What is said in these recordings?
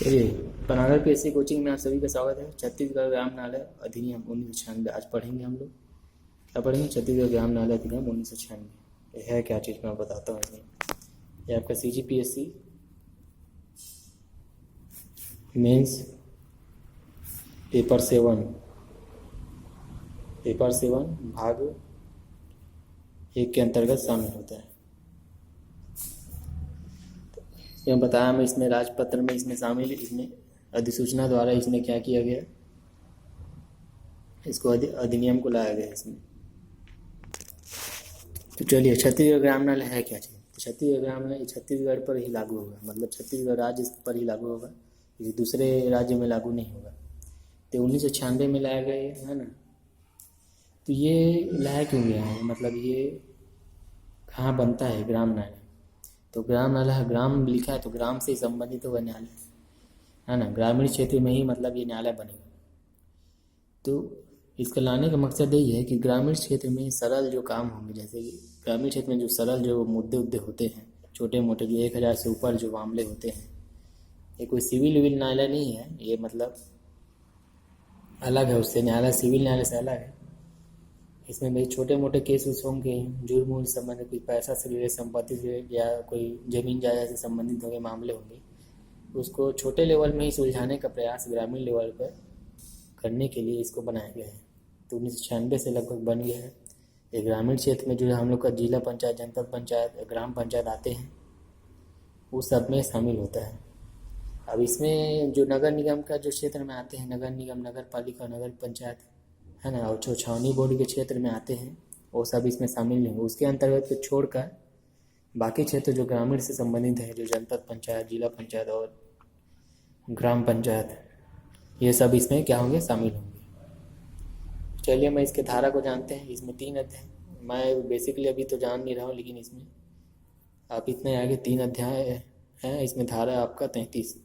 चलिए, Panagar PSC coaching में आप सभी का स्वागत है। छत्तीसगढ़ ग्राम न्यायालय अधिनियम 1996 आज पढ़ेंगे हम लोग। क्या पढ़ेंगे? छत्तीसगढ़ ग्राम न्यायालय अधिनियम 1996। ये है क्या चीज़, मैं बताता हूँ इसमें। ये आपका CGPSC मेंस पेपर 7 भाग 1 के अंतर्गत शामिल होता है। यह बताया मैं, इसमें राजपत्र में इसमें शामिल, इसमें अधिसूचना द्वारा इसमें क्या किया गया, इसको अधिनियम को लाया गया इसमें। तो चलिए, छत्तीसगढ़ ग्राम न्यायालय है क्या चीज़? तो छत्तीसगढ़ ग्राम न्यायालय छत्तीसगढ़ पर ही लागू होगा, मतलब छत्तीसगढ़ राज्य पर ही लागू होगा, किसी दूसरे राज्य में लागू नहीं होगा। तो 1996 में लाया गया है ना। तो ये लाया क्यों गया है, मतलब ये कहाँ बनता है ग्राम न्यायालय? तो ग्राम न्यायालय, ग्राम लिखा है तो ग्राम से संबंधित होगा न्यायालय, है ना। ग्रामीण क्षेत्र में ही मतलब ये न्यायालय बनेगा। तो इसका लाने का मकसद यही है कि ग्रामीण क्षेत्र में सरल जो काम होंगे, जैसे कि ग्रामीण क्षेत्र में जो सरल जो मुद्दे होते हैं, छोटे मोटे जो 1000 से ऊपर जो मामले होते हैं, ये कोई सिविल विविल न्यायालय नहीं है, ये मतलब अलग है उससे। न्यायालय सिविल न्यायालय से अलग है। इसमें भाई छोटे मोटे केस उस होंगे, जुर्म से संबंधित, कोई पैसा से रिलेटेड, संपत्ति से या कोई जमीन जायदाद से संबंधित होंगे मामले होंगे, उसको छोटे लेवल में ही सुलझाने का प्रयास ग्रामीण लेवल पर करने के लिए इसको बनाया गया है। तो 1996 से लगभग बन गया है। ये ग्रामीण क्षेत्र में जो हम लोग का जिला पंचायत, जनपद पंचायत, ग्राम पंचायत आते हैं, वो सब में शामिल होता है। अब इसमें जो नगर निगम का जो क्षेत्र में आते हैं, नगर निगम, नगर पालिका, नगर पंचायत, है ना, और जो छावनी बोर्ड के क्षेत्र में आते हैं, वो सब इसमें शामिल नहीं होंगे। उसके अंतर्गत को छोड़कर बाकी क्षेत्र जो ग्रामीण से संबंधित है, जो जनपद पंचायत, जिला पंचायत और ग्राम पंचायत, ये सब इसमें क्या होंगे, शामिल होंगे। चलिए, मैं इसके धारा को जानते हैं। इसमें 3 अध्याय, मैं बेसिकली अभी तो जान नहीं रहा हूँ, लेकिन इसमें आप इतने आगे 3 अध्याय हैं। इसमें धारा आपका 33।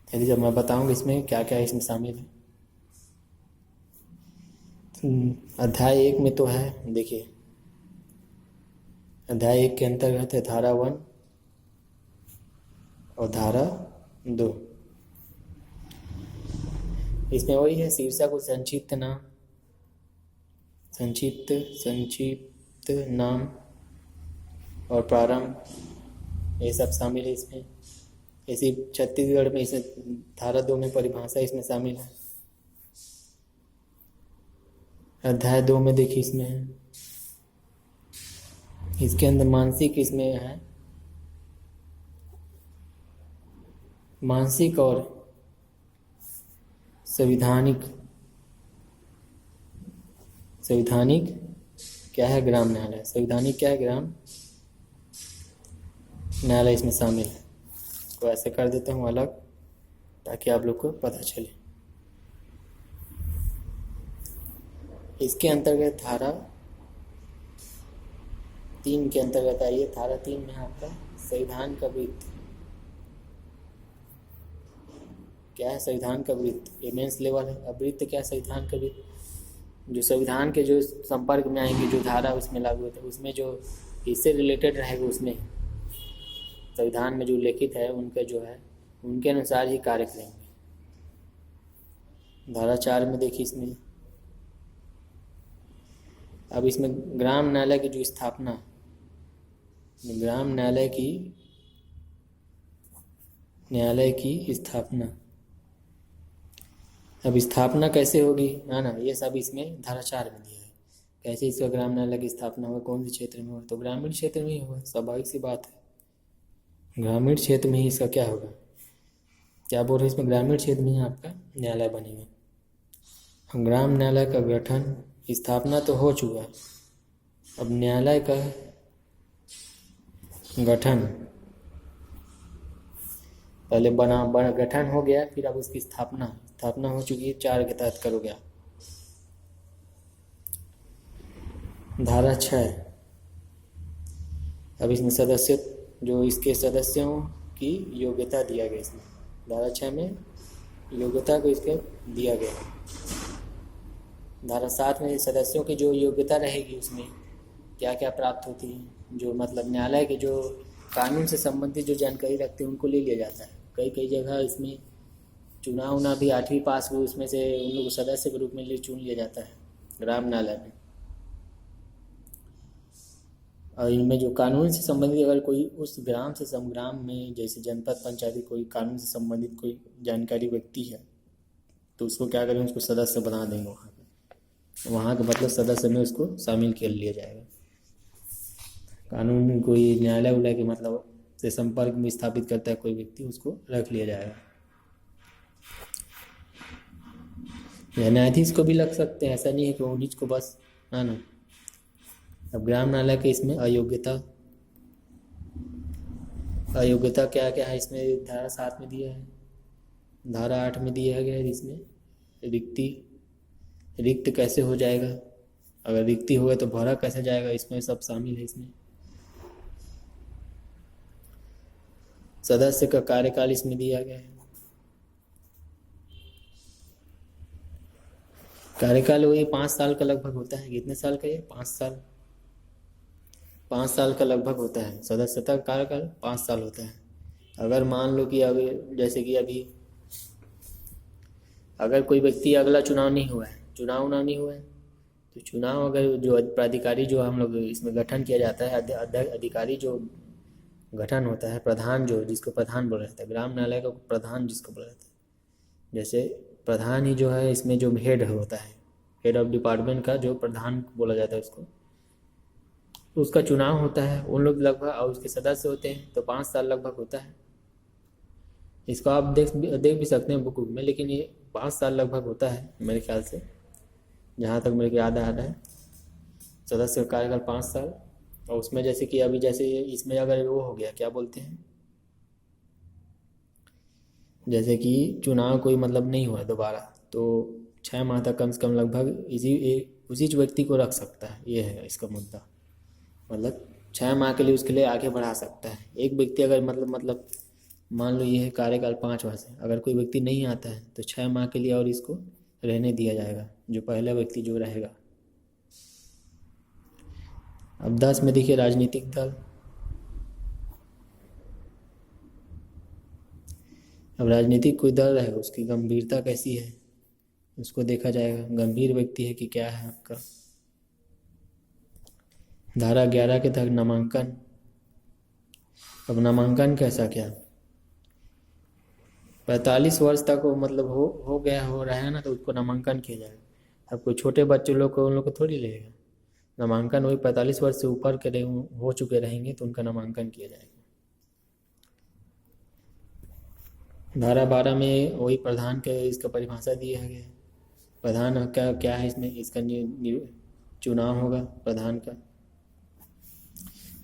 चलिए, जब मैं बताऊँगा इसमें क्या क्या इसमें शामिल है। अध्याय 1 में तो है, देखिए, अध्याय 1 के अंतर्गत है धारा 1 और धारा 2। इसमें वही है, शीर्षक को संक्षिप्त नाम और प्रारंभ, ये सब शामिल है इसमें। इसी छत्तीसगढ़ में इसे धारा 2 में परिभाषा इसमें शामिल है। अध्याय 2 में देखिए, इसमें है, इसके अंदर मानसिक, इसमें है मानसिक और संवैधानिक क्या है ग्राम न्यायालय, संवैधानिक क्या है ग्राम न्यायालय इसमें शामिल है। इसको ऐसे कर देता हूँ अलग, ताकि आप लोग को पता चले। इसके अंतर्गत धारा 3 के अंतर्गत आइए। धारा 3 में आपका संविधान का वृत्त क्या है, संविधान का वृत्त, ये मेंस लेवल है। अब वृत्त क्या है, संविधान का वृत्त, जो संविधान के जो संपर्क में आएंगे, जो धारा उसमें लागू होता है, उसमें जो इससे रिलेटेड रहेगा, उसमें संविधान में जो लिखित है, उनका जो है, उनके अनुसार ही कार्य करेंगे। धारा 4 में देखिए, इसमें अब इसमें ग्राम न्यायालय की जो स्थापना, ग्राम न्यायालय की स्थापना, अब स्थापना कैसे होगी, है ना, ये सब इसमें धारा 4 में दिया है। कैसे इसका ग्राम न्यायालय की स्थापना होगा, कौन से क्षेत्र में होगा? तो ग्रामीण क्षेत्र में ही होगा, स्वाभाविक सी बात है। ग्रामीण क्षेत्र में ही इसका क्या होगा, क्या बोल रहे हैं इसमें, ग्रामीण क्षेत्र में ही आपका न्यायालय बनेगा। ग्राम न्यायालय का गठन, स्थापना तो हो चुका है, अब न्यायालय का गठन पहले गठन हो गया, फिर अब उसकी स्थापना हो चुकी है, 4 के तहत करोगे आप। धारा 6, अब इसमें सदस्य, जो इसके सदस्यों की योग्यता दिया गया इसमें। धारा 6 में योग्यता को इसके दिया गया। धारा 7 में सदस्यों की जो योग्यता रहेगी, उसमें क्या क्या प्राप्त होती है, जो मतलब न्यायालय के जो कानून से संबंधित जो जानकारी रखते हैं, उनको ले लिया जाता है। कई कई जगह इसमें चुनाव ना भी 8वीं पास हुई उसमें से उन लोग सदस्य के रूप में चुन लिया जाता है ग्राम नाला में। और इनमें जो कानून से संबंधित अगर कोई उस ग्राम से ग्राम में जैसे जनपद पंचायती कोई कानून से संबंधित कोई जानकारी व्यक्ति है तो उसको क्या करें, उसको सदस्य बना देंगे वहाँ का मतलब सदस्य में उसको शामिल कर लिया जाएगा। कानून कोई न्यायालय उलय के मतलब से संपर्क में स्थापित करता है कोई व्यक्ति, उसको रख लिया जाएगा। या न्यायाधीश को भी लग सकते हैं, ऐसा नहीं है कि उन्हीं को बस, है ना। अब ग्राम नाला के इसमें अयोग्यता क्या क्या है इसमें धारा 7 में दिया है, धारा 8 में दिया गया है। इसमें रिक्त कैसे हो जाएगा, अगर रिक्ति होगा तो भरा कैसे जाएगा, इसमें सब शामिल है। इसमें सदस्य का कार्यकाल इसमें दिया गया है। कार्यकाल वही 5 साल का लगभग होता है। कितने साल का ये? 5 साल का लगभग होता है। सदस्यता का कार्यकाल 5 साल होता है। अगर मान लो कि अभी जैसे कि अभी अगर कोई व्यक्ति अगला चुनाव नहीं हुआ है तो चुनाव अगर जो प्राधिकारी जो हम लोग इसमें गठन किया जाता है, अधिकारी जो गठन होता है, प्रधान जो जिसको प्रधान बोला जाता है, ग्राम न्यायालय का प्रधान जिसको बोला जाता है, जैसे प्रधान ही जो है इसमें जो हेड होता है, हेड ऑफ डिपार्टमेंट का जो प्रधान बोला जाता है उसको, तो उसका चुनाव होता है। उन लोग लगभग और उसके सदस्य होते हैं तो 5 साल लगभग होता है। इसको आप देख भी सकते हैं बुक में, लेकिन ये 5 साल लगभग होता है मेरे ख्याल से, जहाँ तक मेरे को याद आ रहा है। सदस्य का कार्यकाल 5 साल। और उसमें जैसे कि अभी जैसे इसमें अगर वो हो गया, क्या बोलते हैं, जैसे कि चुनाव कोई मतलब नहीं हुआ दोबारा, तो 6 माह तक कम से कम लगभग उसी व्यक्ति को रख सकता है। ये है इसका मुद्दा, मतलब 6 माह के लिए उसके लिए आगे बढ़ा सकता है एक व्यक्ति। अगर मतलब मान लो ये है कार्यकाल 5 वर्ष है, अगर कोई व्यक्ति नहीं आता है तो 6 माह के लिए और इसको रहने दिया जाएगा, जो पहला व्यक्ति जो रहेगा। अब 10 में देखिए राजनीतिक दल। अब राजनीतिक कोई दल है, उसकी गंभीरता कैसी है उसको देखा जाएगा, गंभीर व्यक्ति है कि क्या है आपका। धारा 11 के तहत नामांकन। अब नामांकन कैसा क्या, 45 वर्ष तक वो मतलब हो रहा है ना, तो उसको नामांकन किया जाएगा। अब कोई छोटे बच्चे लोग को उन लोग को थोड़ी लेगा नामांकन, वही 45 वर्ष से ऊपर के हो चुके रहेंगे तो उनका नामांकन किया जाएगा। धारा 12 में वही प्रधान के इसका परिभाषा दिया गया है। प्रधान क्या है इसमें, इसका चुनाव होगा प्रधान का,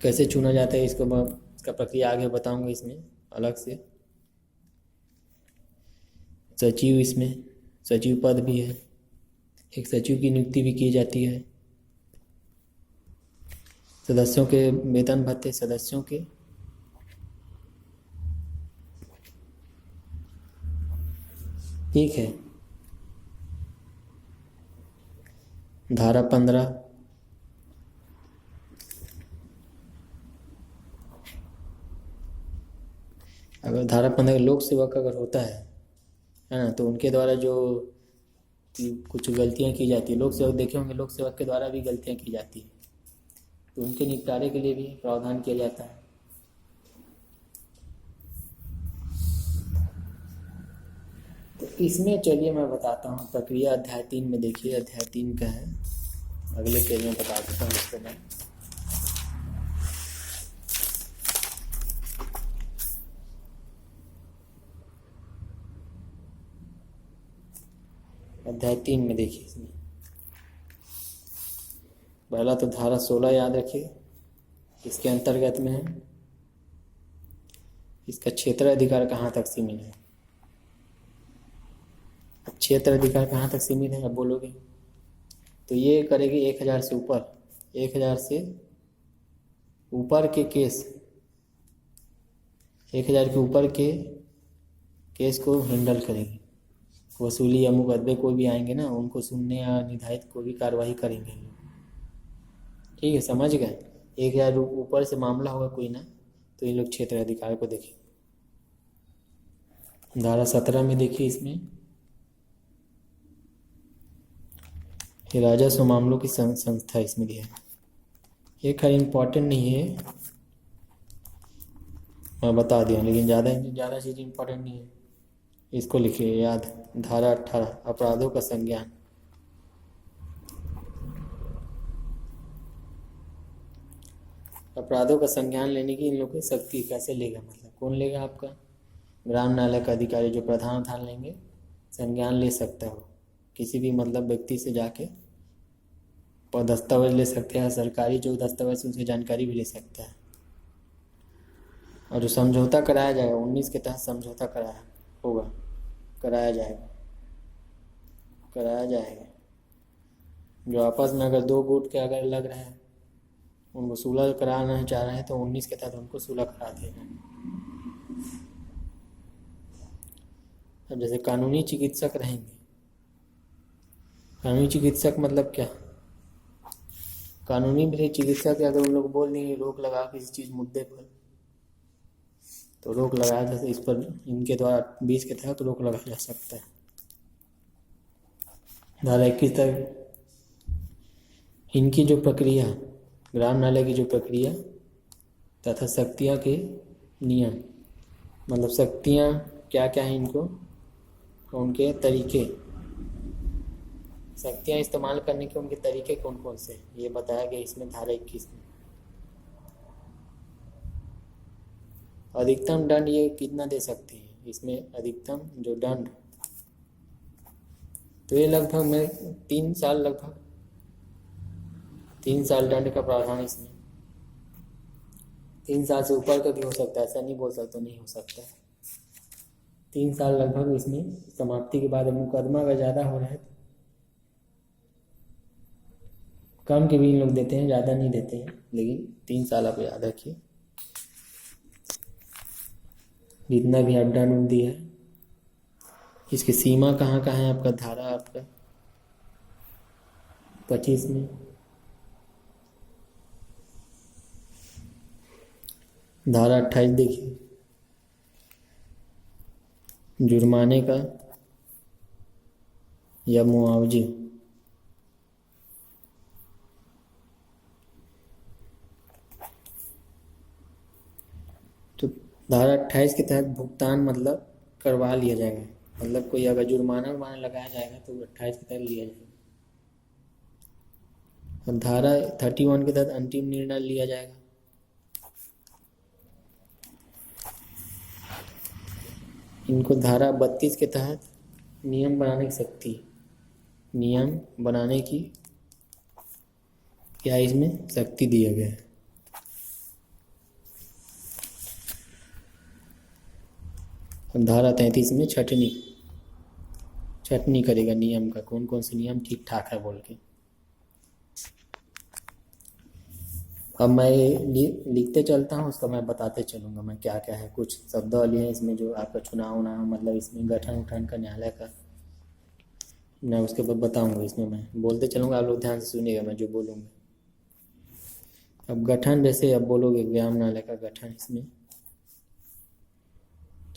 कैसे चुना जाता है इसका प्रक्रिया आगे बताऊंगा इसमें अलग से। सचिव, इसमें सचिव पद भी है, एक सचिव की नियुक्ति भी की जाती है। सदस्यों के वेतन भत्ते, सदस्यों के ठीक है। धारा 15, अगर धारा 15 लोक सेवक अगर होता है ना, तो उनके द्वारा जो कुछ गलतियां की जाती है, लोक सेवक देखे होंगे, लोक सेवक के द्वारा भी गलतियां की जाती है, तो उनके निपटारे के लिए भी प्रावधान किया जाता है। तो इसमें चलिए मैं बताता हूँ प्रक्रिया। अध्याय 3 में देखिए, अध्याय 3 का है, अगले पेज में बता देता हूँ इसके बाद। अध्याय 3 में देखिए, इसमें पहला तो धारा 16 याद रखिए, इसके अंतर्गत में है। इसका क्षेत्र अधिकार कहाँ तक सीमित है। अब क्षेत्र अधिकार कहाँ तक सीमित है, अब बोलोगे तो ये करेगी 1000 से ऊपर, 1000 से ऊपर के केस, 1000 के ऊपर के केस को हैंडल करेगी। वसूली या मुकदमे कोई भी आएंगे ना, उनको सुनने या निर्धारित कोई भी कार्रवाई करेंगे। ठीक है, समझ गए। 1000 ऊपर से मामला होगा कोई ना, तो ये लोग क्षेत्र अधिकार को देखें। धारा 17 में देखिए, इसमें ये राजस्व मामलों की संस्था इसमें दिया है। ये खैर इम्पोर्टेंट नहीं है, मैं बता दिया, लेकिन ज़्यादा चीज़ इम्पोर्टेंट नहीं है। इसको लिखिए याद। धारा 18 अपराधों का संज्ञान। अपराधों का संज्ञान लेने की इन लोगों की शक्ति कैसे लेगा, मतलब कौन लेगा? आपका ग्राम न्यायालय का अधिकारी जो प्रधान लेंगे, संज्ञान ले सकता हो किसी भी मतलब व्यक्ति से जाके, और दस्तावेज ले सकते हैं, सरकारी जो दस्तावेज उनसे जानकारी भी ले सकता है। और जो समझौता कराया जाएगा 19 के तहत समझौता कराया जाएगा। जो आपस में अगर दो गुट के अगर लग रहे हैं, उनको सुलह कराना चाह रहे हैं, तो 19 के तहत उनको सुलह करा देगा। अब जैसे कानूनी चिकित्सक रहेंगे, कानूनी चिकित्सक मतलब क्या? कानूनी भी चिकित्सक अगर उन लोग बोल देंगे रोक लगा किसी चीज़ मुद्दे पर, तो रोक लगाया जैसे इस पर इनके द्वारा 20 के तहत रोक लगाया जा सकता है। धारा 21 तक इनकी जो प्रक्रिया, ग्राम न्यायालय की जो प्रक्रिया तथा शक्तियाँ के नियम, मतलब शक्तियाँ क्या क्या हैं इनको, उनके तरीके, शक्तियाँ इस्तेमाल करने के उनके तरीके कौन कौन से, ये बताया गया इसमें धारा 21 में। अधिकतम दंड ये कितना दे सकती है इसमें, अधिकतम जो दंड, तो ये लगभग में 3 साल, लगभग 3 साल दंड का प्रावधान इसमें। 3 साल से ऊपर का भी हो सकता है, ऐसा नहीं बोल सकते नहीं हो सकता है। 3 साल लगभग इसमें समाप्ति के बाद मुकदमा अगर ज़्यादा हो रहा है, कम के भी इन लोग देते हैं, ज़्यादा नहीं देते हैं, लेकिन 3 साल आप याद रखिए। जितना भी आप दंड दिया है, इसकी सीमा कहाँ कहाँ है आपका, धारा आपका 25 में। धारा 28 देखिए, जुर्माने का या मुआवजे। तो धारा 28 के तहत भुगतान मतलब करवा लिया जाएगा, मतलब कोई अगर जुर्माना लगाया जाएगा तो 28 के तहत लिया जाएगा। और धारा 31 के तहत अंतिम निर्णय लिया जाएगा। इनको धारा 32 के तहत नियम बनाने की शक्ति, नियम बनाने की क्या इसमें शक्ति दिया गया है। धारा 33 में छटनी करेगा नियम का, कौन कौन से नियम ठीक ठाक है बोल के। अब मैं लिखते चलता हूँ, उसका मैं बताते चलूँगा मैं क्या क्या है। कुछ शब्दावली है इसमें जो आपका चुनाव मतलब इसमें गठन उठन का न्यायालय का, मैं उसके बाद बताऊँगा। इसमें मैं बोलते चलूँगा, आप लोग ध्यान से सुनिएगा मैं जो बोलूँगा। अब गठन, जैसे अब बोलोगे ग्राम न्यायालय का गठन,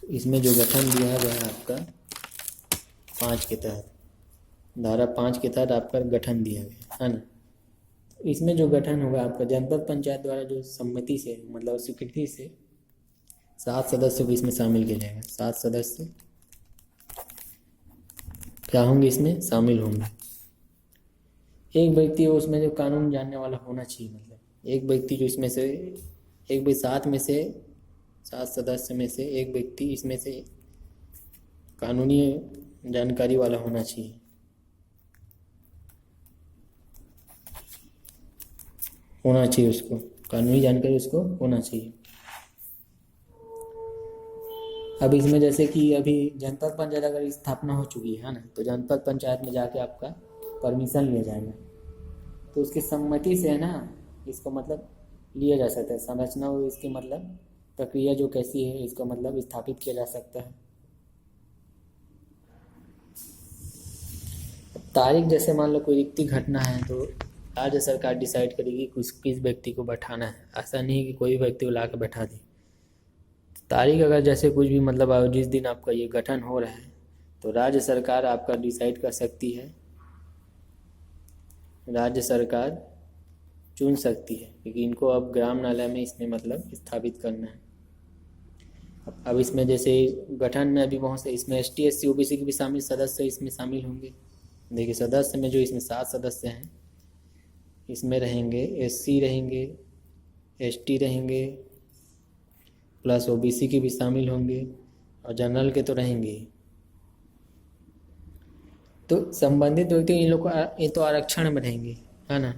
इसमें जो गठन दिया गया है आपका 5 के तहत, धारा 5 के तहत आपका गठन दिया गया है ना। इसमें जो गठन होगा आपका जनपद पंचायत द्वारा जो सम्मति से मतलब स्वीकृति से 7 सदस्यों को इसमें शामिल किया जाएगा। 7 सदस्य क्या होंगे, इसमें शामिल होंगे। एक व्यक्ति उसमें जो कानून जानने वाला होना चाहिए, मतलब एक व्यक्ति जो इसमें से एक भाई 7 सदस्य में से एक व्यक्ति इसमें से कानूनी जानकारी वाला होना चाहिए। उसको कानूनी जानकारी उसको होना चाहिए। अब इसमें जैसे कि अभी जनपद पंचायत अगर स्थापना हो चुकी है ना, तो जनपद पंचायत में जाके आपका परमिशन लिया जाएगा, तो उसकी सम्मति से है ना, इसको मतलब लिया जा सकता है। संरचना हो इसकी मतलब प्रक्रिया जो कैसी है, इसका मतलब स्थापित किया जा सकता है। तारीख, जैसे मान लो कोई रिक्ति घटना है तो राज्य सरकार डिसाइड करेगी किस व्यक्ति को बैठाना है। ऐसा नहीं है कि कोई व्यक्ति को ला कर बैठा दे। तारीख अगर जैसे कुछ भी मतलब जिस दिन आपका ये गठन हो रहा है तो राज्य सरकार आपका डिसाइड कर सकती है, राज्य सरकार चुन सकती है, क्योंकि इनको अब ग्राम न्यायालय में इसमें मतलब स्थापित करना है। अब इसमें जैसे गठन में अभी बहुत से इसमें ST SC OBC के भी शामिल सदस्य इसमें शामिल होंगे। देखिए सदस्य में जो इसमें 7 सदस्य हैं, इसमें रहेंगे SC रहेंगे, ST रहेंगे, प्लस OBC के भी शामिल होंगे और जनरल के तो रहेंगे ही। तो संबंधित व्यक्ति इन लोग को ये तो आरक्षण में रहेंगे, है ना,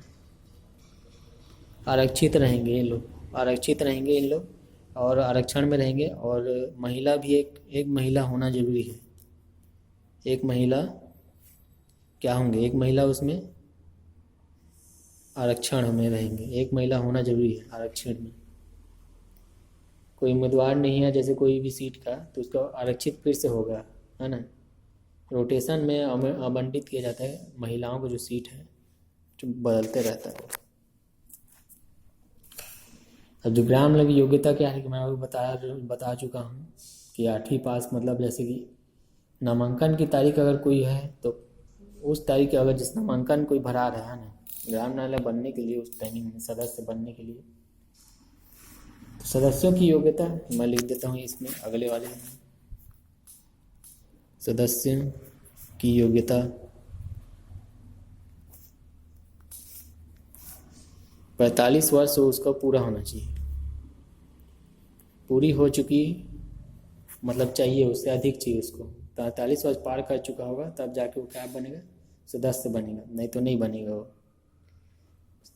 आरक्षित रहेंगे इन लोग, आरक्षित रहेंगे इन लोग और आरक्षण में रहेंगे। और महिला भी एक महिला होना जरूरी है। एक महिला क्या होंगे, एक महिला उसमें आरक्षण में रहेंगे, एक महिला होना जरूरी है आरक्षण में। कोई उम्मीदवार नहीं है जैसे कोई भी सीट का तो उसका आरक्षित फिर से होगा, है ना, रोटेशन में आवंटित किया जाता है महिलाओं को जो सीट है, जो बदलते रहता है। अब जो ग्राम लगी योग्यता क्या है कि मैं अभी बता चुका हूँ कि 8वीं पास, मतलब जैसे कि नामांकन की तारीख अगर कोई है तो उस तारीख के अगर जिस नामांकन कोई भरा रहा है ना ग्राम न्यायालय बनने के लिए, उस टाइमिंग में सदस्य बनने के लिए, तो सदस्यों की योग्यता मैं लिख देता हूँ इसमें अगले वाले में। सदस्यों की योग्यता 45 वर्ष उसका पूरा होना चाहिए, पूरी हो चुकी मतलब चाहिए, उससे अधिक चाहिए उसको। 43 वर्ष पार कर चुका होगा तब जाके वो क्या बनेगा, सदस्य बनेगा, नहीं तो नहीं बनेगा वो।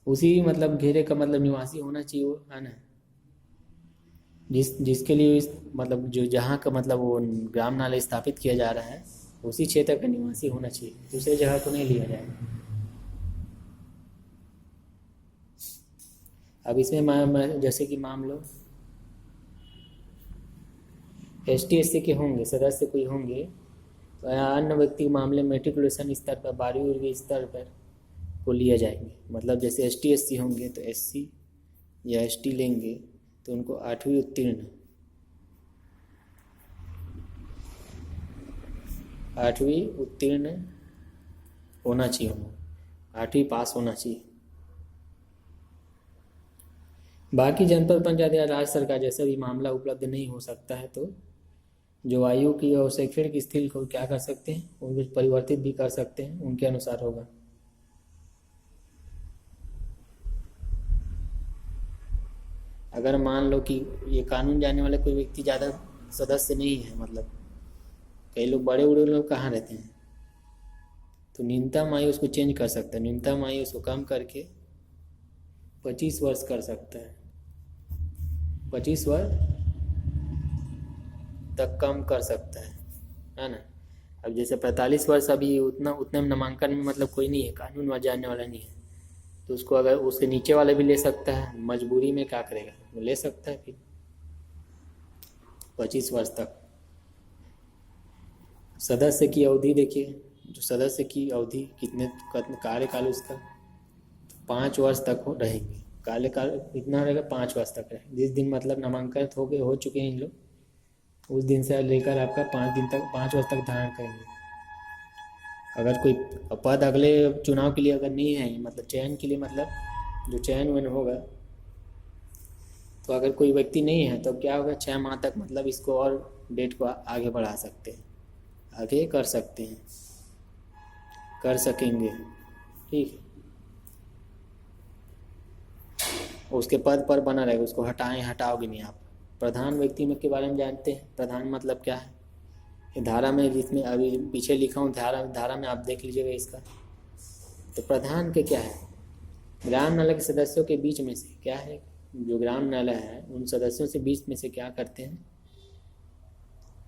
उसी मतलब घेरे का मतलब निवासी होना चाहिए वो, है ना, जिसके लिए मतलब जो जहाँ का मतलब वो ग्राम न्यायालय स्थापित किया जा रहा है उसी क्षेत्र का निवासी होना चाहिए, दूसरे जगह को नहीं लिया जाएगा। अब इसमें जैसे कि मान लो ST SC के होंगे सदस्य कोई होंगे तो अन्य व्यक्ति के मामले में मेट्रिकुलेशन स्तर पर 12वीं स्तर पर को लिया जाएंगे। मतलब जैसे ST SC होंगे तो SC या ST लेंगे तो उनको 8वीं उत्तीर्ण होना चाहिए, उनको 8वीं पास होना चाहिए। बाकी जनपद पंचायत या राज्य सरकार जैसा भी मामला उपलब्ध नहीं हो सकता है तो जो आयु की और शैक्षणिक स्थिति को क्या कर सकते हैं, उनको परिवर्तित भी कर सकते हैं, उनके अनुसार होगा। अगर मान लो कि ये कानून जानने वाले कोई व्यक्ति ज़्यादा सदस्य नहीं है, मतलब कई लोग बड़े लोग कहाँ रहते हैं, तो न्यूनतम आयु उसको चेंज कर सकता है, न्यूनतम आयु उसको कम करके 25 वर्ष कर सकता है, 25 वर्ष तक कम कर सकता है ना। अब जैसे 45 वर्ष अभी उतने नामांकन में मतलब कोई नहीं है, कानून में जानने वाला नहीं है, तो उसको अगर उसके नीचे वाले भी ले सकता है, मजबूरी में क्या करेगा वो ले सकता है फिर 25 वर्ष तक। सदस्य की अवधि देखिए, जो सदस्य की अवधि कितने कार्यकाल उसका 5 वर्ष तक रहेंगे, कार्यकाल इतना रहेगा 5 वर्ष तक रहेगा। जिस दिन मतलब नामांकन हो चुके हैं इन लोग उस दिन से लेकर आपका 5 वर्ष तक धारण करेंगे। अगर कोई पद अगले चुनाव के लिए अगर नहीं है, मतलब चयन के लिए, मतलब जो चयन होगा, तो अगर कोई व्यक्ति नहीं है तो क्या होगा, 6 माह तक मतलब इसको और डेट को आगे बढ़ा सकते हैं, आगे कर सकते हैं, कर सकेंगे, ठीक है। उसके पद पर बना रहेगा, उसको हटाओगे नहीं आप। प्रधान व्यक्ति में के बारे में जानते हैं, प्रधान मतलब क्या है, धारा में जिसमें अभी पीछे लिखा हूँ धारा में आप देख लीजिएगा इसका। तो प्रधान के क्या है, ग्राम न्यायालय के सदस्यों के बीच में से क्या है, जो ग्राम न्यायालय है उन सदस्यों से बीच में से क्या करते हैं,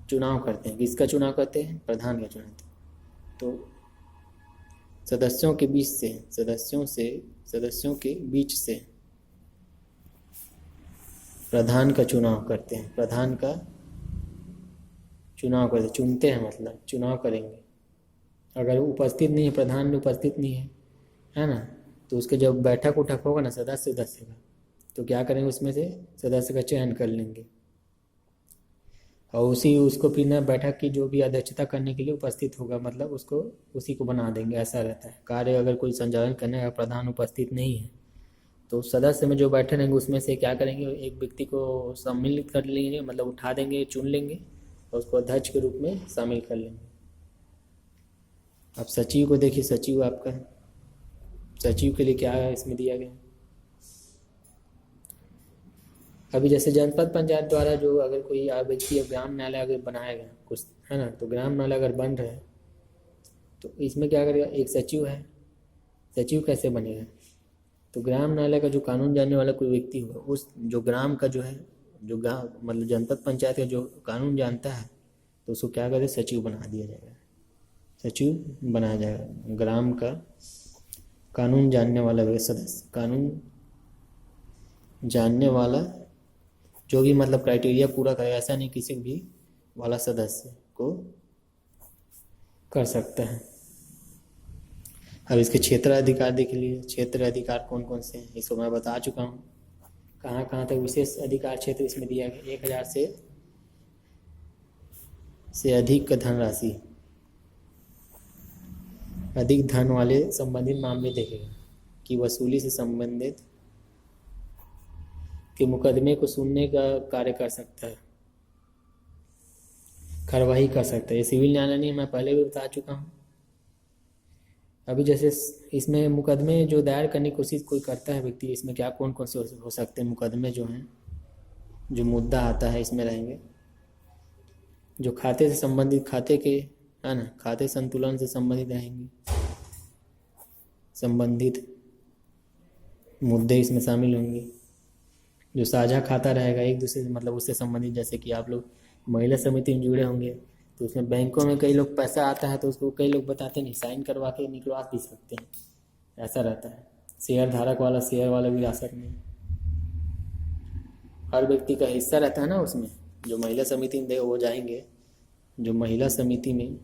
चुनाव करते हैं। किसका चुनाव करते हैं, प्रधान का चुनाव। तो सदस्यों के बीच से, सदस्यों के बीच से प्रधान का चुनाव करते हैं, प्रधान का चुनाव करते, चुनते हैं मतलब चुनाव करेंगे। अगर उपस्थित नहीं है, प्रधान उपस्थित नहीं है ना, तो उसके जब बैठक उठक होगा ना सदस्य का, तो क्या करेंगे, उसमें से सदस्य का चयन कर लेंगे। और उसको फिर ना बैठक की जो भी अध्यक्षता करने के लिए उपस्थित होगा, मतलब उसको उसी को बना देंगे, ऐसा रहता है। कार्य अगर कोई संचालन करने का प्रधान उपस्थित नहीं है तो सदस्य में जो बैठे रहेंगे उसमें से क्या करेंगे, एक व्यक्ति को सम्मिलित कर लेंगे, मतलब उठा देंगे, चुन लेंगे और उसको अध्यक्ष के रूप में शामिल कर लेंगे। अब सचिव को देखिए, सचिव आपका सचिव के लिए क्या इसमें दिया गया। अभी जैसे जनपद पंचायत द्वारा जो अगर कोई व्यक्ति ग्राम न्यायालय अगर बनाया गया कुछ है ना, तो ग्राम न्यायालय अगर बन रहा है तो इसमें क्या करेगा, एक सचिव है। सचिव कैसे बनेगा, तो ग्राम न्यायालय का जो कानून जानने वाला कोई व्यक्ति होगा, उस जो ग्राम का जो है, जो गाँव मतलब जनपद पंचायत का जो कानून जानता है, तो उसको क्या करे, सचिव बना दिया जाएगा। सचिव बनाया जाएगा। ग्राम का कानून जानने वाला सदस्य, कानून जानने वाला जो भी मतलब क्राइटेरिया पूरा करे, ऐसा नहीं किसी भी वाला सदस्य को कर सकता है। अब इसके क्षेत्र अधिकार देख लीजिए। क्षेत्र अधिकार कौन कौन से हैं, इसको मैं बता चुका हूँ। कहाँ कहाँ तक विशेष अधिकार क्षेत्र इसमें दिया गया, 1000 से अधिक का धनराशि, अधिक धन वाले संबंधित मामले देखेगा कि वसूली से संबंधित के मुकदमे को सुनने का कार्य कर सकता है, कार्यवाही कर सकता है। ये सिविल न्यायालय नहीं, मैं पहले भी बता चुका हूँ। अभी जैसे इसमें मुकदमे जो दायर करने की कोशिश कोई करता है व्यक्ति, इसमें क्या कौन कौन से हो सकते हैं मुकदमे जो हैं, जो मुद्दा आता है इसमें रहेंगे। जो खाते से संबंधित, खाते के है ना, खाते संतुलन से संबंधित रहेंगे, संबंधित मुद्दे इसमें शामिल होंगे। जो साझा खाता रहेगा एक दूसरे से, मतलब उससे संबंधित, जैसे कि आप लोग महिला समिति में जुड़े होंगे तो उसमें बैंकों में कई लोग पैसा आता है तो उसको कई लोग बताते नहीं, साइन करवा के निकलवा भी सकते हैं, ऐसा रहता है। शेयर धारक वाला, शेयर वाला विरासत में हर व्यक्ति का हिस्सा रहता है ना उसमें। जो महिला समिति में वो जाएंगे, जो महिला समिति में,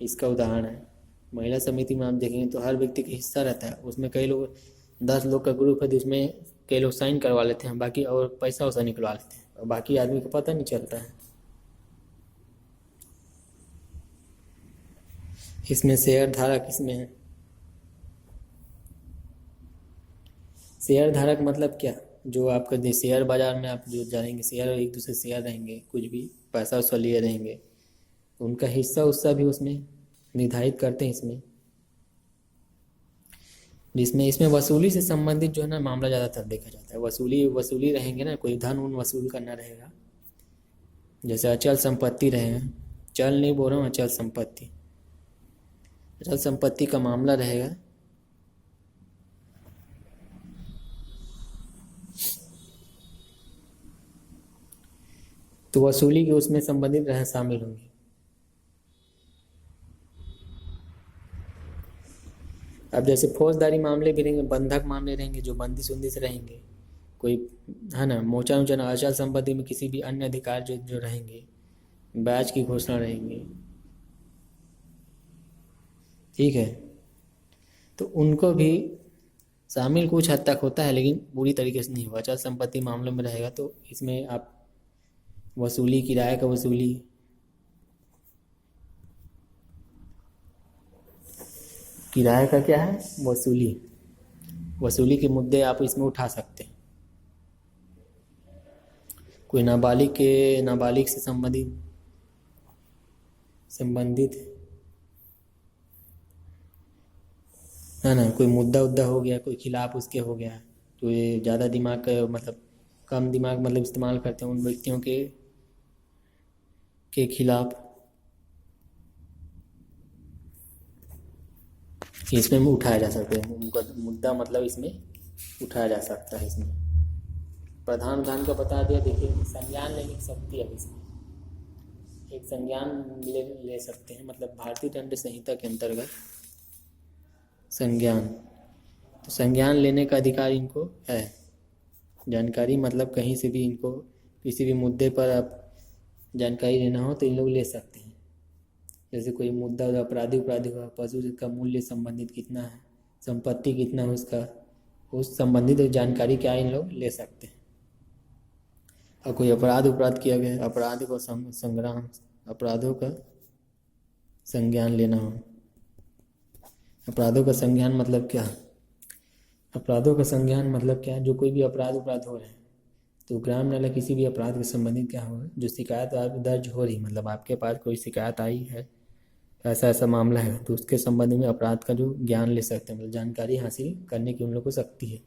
इसका उदाहरण है, महिला समिति में आप देखेंगे तो हर व्यक्ति का हिस्सा रहता है। उसमें कई लोग 10 लोग का ग्रुप है, जिसमें कई लोग साइन करवा लेते हैं, बाकी और पैसा वैसा निकलवा लेते हैं, और बाकी आदमी को पता नहीं चलता है। इसमें शेयर धारक, इसमें है शेयर धारक मतलब क्या, जो आपका शेयर बाजार में आप जो जाएंगे, शेयर एक दूसरे शेयर रहेंगे, कुछ भी पैसा वैसा लिए रहेंगे, उनका हिस्सा उससा भी उसमें निर्धारित करते हैं इसमें। जिसमें इसमें वसूली से संबंधित जो है ना मामला ज़्यादातर देखा जाता है। वसूली रहेंगे ना, कोई धन उन वसूल करना रहेगा। जैसे अचल संपत्ति रहे, चल नहीं बोल रहा हूँ, अचल संपत्ति, अचल संपत्ति का मामला रहेगा तो वसूली के उसमें संबंधित रह शामिल होंगे। अब जैसे फौजदारी मामले भी रहेंगे, बंधक मामले रहेंगे, जो बंदिश उंदिश रहेंगे, कोई है ना, मोचन उचन, अचल संपत्ति में किसी भी अन्य अधिकार जो रहेंगे, ब्याज की घोषणा रहेंगे, ठीक है, तो उनको भी शामिल कुछ हद तक होता है, लेकिन पूरी तरीके से नहीं होगा। अचल संपत्ति मामलों में रहेगा तो इसमें आप वसूली, किराए का वसूली, किराए का क्या है, वसूली के मुद्दे आप इसमें उठा सकते हैं। कोई नाबालिग से संबंधित है ना, कोई मुद्दा हो गया, कोई खिलाफ उसके हो गया, तो ये ज़्यादा दिमाग का मतलब कम दिमाग मतलब इस्तेमाल करते हैं उन व्यक्तियों के खिलाफ, इसमें उठाया जा सकता है। उनका मुद्दा मतलब इसमें उठाया जा सकता है। इसमें प्रावधान का बता दिया। देखिए, संज्ञान लेने की शक्ति है इसमें, एक संज्ञान ले सकते हैं, मतलब भारतीय दंड संहिता के अंतर्गत संज्ञान, तो संज्ञान लेने का अधिकार इनको है। जानकारी मतलब कहीं से भी इनको किसी भी मुद्दे पर आप जानकारी लेना हो तो इन लोग ले सकते हैं। जैसे कोई मुद्दा अपराधी हुआ, पशु का मूल्य संबंधित कितना है, संपत्ति कितना है उसका, उस संबंधित जानकारी क्या इन लोग ले सकते हैं। और कोई अपराध किया गया, अपराध को संग्राम, अपराधों का संज्ञान लेना हो। अपराधों का संज्ञान मतलब क्या? अपराधों का संज्ञान मतलब क्या है? जो कोई भी अपराध हो रहे हैं तो ग्राम न्यायालय किसी भी अपराध के संबंधित क्या होगा, जो शिकायत आप दर्ज हो रही, मतलब आपके पास कोई शिकायत आई है, ऐसा ऐसा मामला है, तो उसके संबंध में अपराध का जो ज्ञान ले सकते हैं, मतलब जानकारी हासिल करने की उन लोगों को शक्ति है।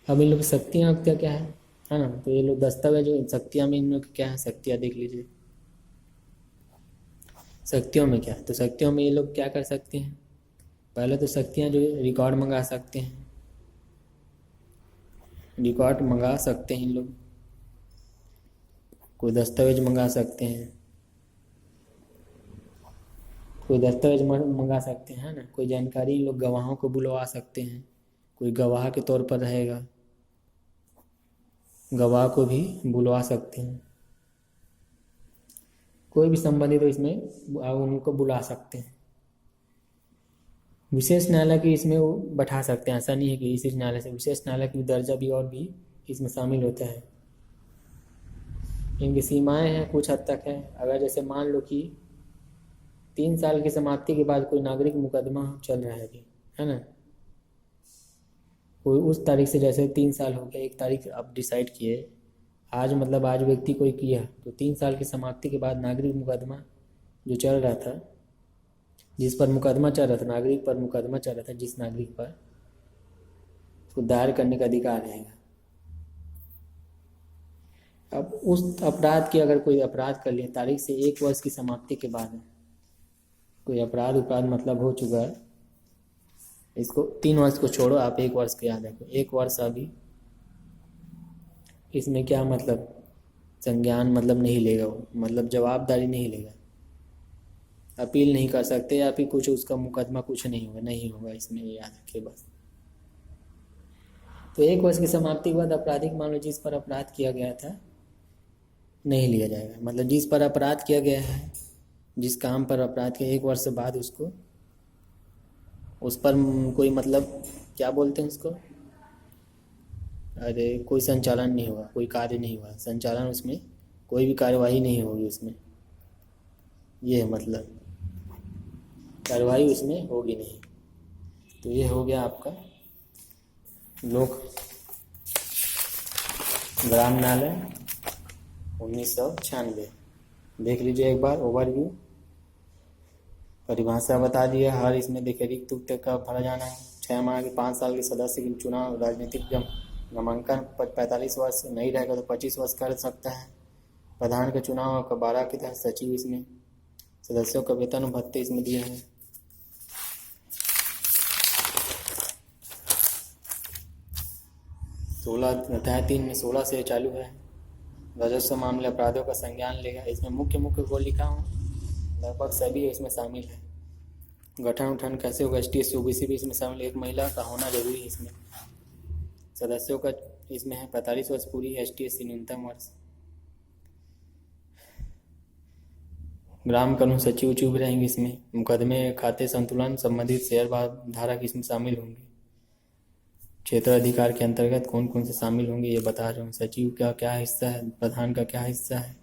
अब इन लोग की शक्तियाँ क्या है ना? तो ये लोग दस्तावेज शक्तियाँ में इन लोग की क्या है, शक्तियाँ देख लीजिए। शक्तियों में क्या है, तो शक्तियों में ये लोग क्या कर सकते हैं? पहले तो शक्तियाँ जो रिकॉर्ड मंगा सकते हैं, रिकॉर्ड मंगा सकते हैं इन लोग, कोई दस्तावेज मंगा सकते हैं, कोई दस्तावेज मंगा सकते हैं ना, कोई जानकारी इन लोग गवाहों को बुलवा सकते हैं, कोई गवाह के तौर पर रहेगा, गवाह को भी बुलवा सकते हैं, कोई भी संबंधित तो इसमें उनको बुला सकते हैं। विशेष न्यायालय की इसमें वो बैठा सकते हैं, ऐसा नहीं है कि इसी न्यायालय से, विशेष न्यायालय की दर्जा भी और भी इसमें शामिल होता है। इनकी सीमाएं हैं कुछ हद तक है। अगर जैसे मान लो कि 3 साल की समाप्ति के बाद कोई नागरिक मुकदमा चल रहा है अभी, है ना, कोई उस तारीख से, जैसे 3 साल हो गया, एक तारीख आप डिसाइड किए आज, मतलब आज व्यक्ति कोई किया, तो 3 साल की समाप्ति के बाद नागरिक मुकदमा जो चल रहा था, जिस पर मुकदमा चल रहा था, नागरिक पर मुकदमा चल रहा था, जिस नागरिक पर, उसको दायर करने का अधिकार रहेगा। अब उस अपराध की, अगर कोई अपराध कर लिया तारीख से 1 वर्ष की समाप्ति के बाद, कोई अपराध मतलब हो चुका है, इसको 3 वर्ष को छोड़ो, आप 1 वर्ष को याद रखो, 1 वर्ष अभी इसमें क्या मतलब संज्ञान मतलब नहीं लेगा वो, मतलब जवाबदारी नहीं लेगा, अपील नहीं कर सकते या फिर कुछ उसका मुकदमा कुछ नहीं होगा इसमें, याद रखिए बस। तो 1 वर्ष की समाप्ति के बाद आपराधिक मामले जिस पर अपराध किया गया था नहीं लिया जाएगा, मतलब जिस पर अपराध किया गया है, जिस काम पर अपराध किया 1 वर्ष बाद उसको, उस पर कोई मतलब क्या बोलते हैं उसको, अरे कोई संचालन नहीं होगा, कोई कार्य नहीं हुआ, संचालन उसमें कोई भी कार्यवाही नहीं होगी उसमें, ये है मतलब, कार्रवाई उसमें होगी नहीं। तो ये हो गया आपका लोक ग्राम न्यायालय 1996। देख लीजिए एक बार ओवरव्यू, परिभाषा बता दिया। हर इसमें देखिए रिक्त उक्त का भरा जाना है। 6 माह के 5 साल के सदस्य के चुनाव, राजनीतिक नामांकन 45 वर्ष नहीं रहेगा तो 25 वर्ष कर सकता है। प्रधान का चुनाव का 12 के तहत, सचिव इसमें, सदस्यों का वेतन और भत्ते इसमें दिए हैं। अध्याय 3 में 16 से चालू है। राजस्व मामले अपराधों का संज्ञान लेगा। इसमें मुख्य को लिखा हूँ, लगभग सभी इसमें शामिल है। गठन उठन कैसे होगा, ST OBC भी इसमें शामिल है। एक महिला का होना जरूरी है इसमें। सदस्यों का इसमें है 45 वर्ष पूरी, ST SC न्यूनतम वर्ष। ग्राम कानून सचिव उचिव भी रहेंगे इसमें। मुकदमे खाते संतुलन संबंधित शेयर धारक इसमें शामिल होंगे। क्षेत्र अधिकार के अंतर्गत कौन कौन से शामिल होंगे ये बता रहा हूँ। सचिव का क्या हिस्सा है, प्रधान का क्या हिस्सा है।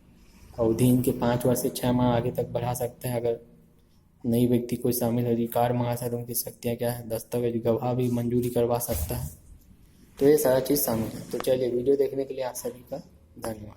अवधि इनके 5 वर्ष से 6 माह आगे तक बढ़ा सकते हैं अगर नई व्यक्ति कोई शामिल है। रिकॉर्ड मंगा सकते हैं, उनकी शक्तियाँ क्या है। दस्तावेज गवाह भी मंजूरी करवा सकता है। तो ये सारा चीज़ शामिल है। तो चलिए, वीडियो देखने के लिए आप सभी का धन्यवाद।